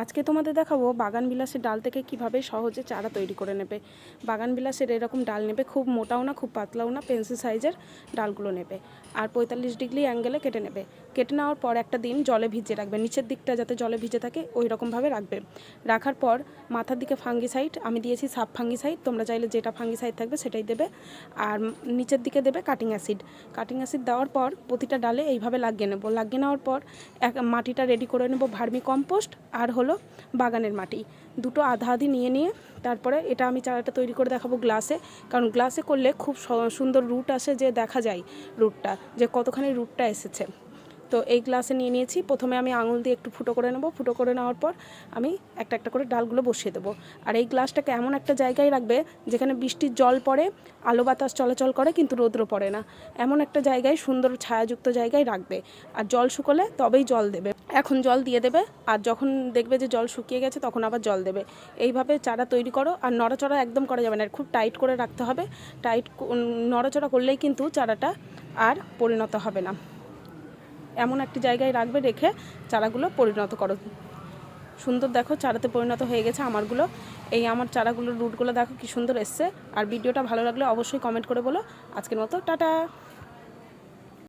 আজকে তোমাদের দেখাবো বাগান বিলাসের ডাল থেকে কিভাবে সহজে চারা তৈরি করে নেবে। বাগান বিলাসের এরকম ডাল নেবে, খুব মোটাও না খুব পাতলাও না, পেন্সিল সাইজের ডালগুলো নেবে আর 45 ডিগ্রি অ্যাঙ্গেলে কেটে নেবে। কেটে নেওয়ার পর একটা দিন জলে ভিজিয়ে রাখবে, নিচের দিকটা যাতে জলে ভিজে থাকে ওই রকমভাবে রাখবে। রাখার পর মাথার দিকে ফাঙ্গিসাইড আমি দিয়েছি, সাব ফাঙ্গিসাইড, তোমরা চাইলে যেটা ফাঙ্গিসাইড থাকবে সেটাই দেবে। আর নিচের দিকে দেবে কাটিং অ্যাসিড দেওয়ার পর প্রতিটা ডালে এইভাবে লাগিয়ে নেব। লাগিয়ে নেওয়ার পর মাটিটা রেডি করে নেব, ভার্মি কম্পোস্ট আর হলো বাগানের মাটি, দুটো আধা আধি নিয়ে তারপরে এটা আমি চারাটা তৈরি করে দেখাবো গ্লাসে। কারণ গ্লাসে করলে খুব সুন্দর রুট আসে, যে দেখা যায় রুটটা যে কতখানি রুটটা এসেছে। তো এই গ্লাসে নিয়েছি। প্রথমে আমি আঙুল দিয়ে একটু ফুটো করে নেব। ফুটো করে নেওয়ার পর আমি একটা একটা করে ডালগুলো বসিয়ে দেবো। আর এই গ্লাসটাকে এমন একটা জায়গায় রাখবে যেখানে বৃষ্টির জল পড়ে, আলো বাতাস চলাচল করে কিন্তু রৌদ্র পড়ে না, এমন একটা জায়গায়, সুন্দর ছায়াযুক্ত জায়গায় রাখবে। আর জল শুকোলে তবেই জল দেবে। এখন জল দিয়ে দেবে, আর যখন দেখবে যে জল শুকিয়ে গেছে তখন আবার জল দেবে। এইভাবে চারা তৈরি করো। আর নড়াচড়া একদম করা যাবে না, খুব টাইট করে রাখতে হবে। নড়াচড়া করলেই কিন্তু চারাটা আর পরিণত হবে না। এমন একটি জায়গায় রাখবে, রেখে চারাগুলো পরিণত করো। সুন্দর দেখো চারাতে পরিণত হয়ে গেছে আমারগুলো। এই আমার চারাগুলোর রুটগুলো দেখো কি সুন্দর এসছে। আর ভিডিওটা ভালো লাগলে অবশ্যই কমেন্ট করে বলো। আজকের মতো টাটা।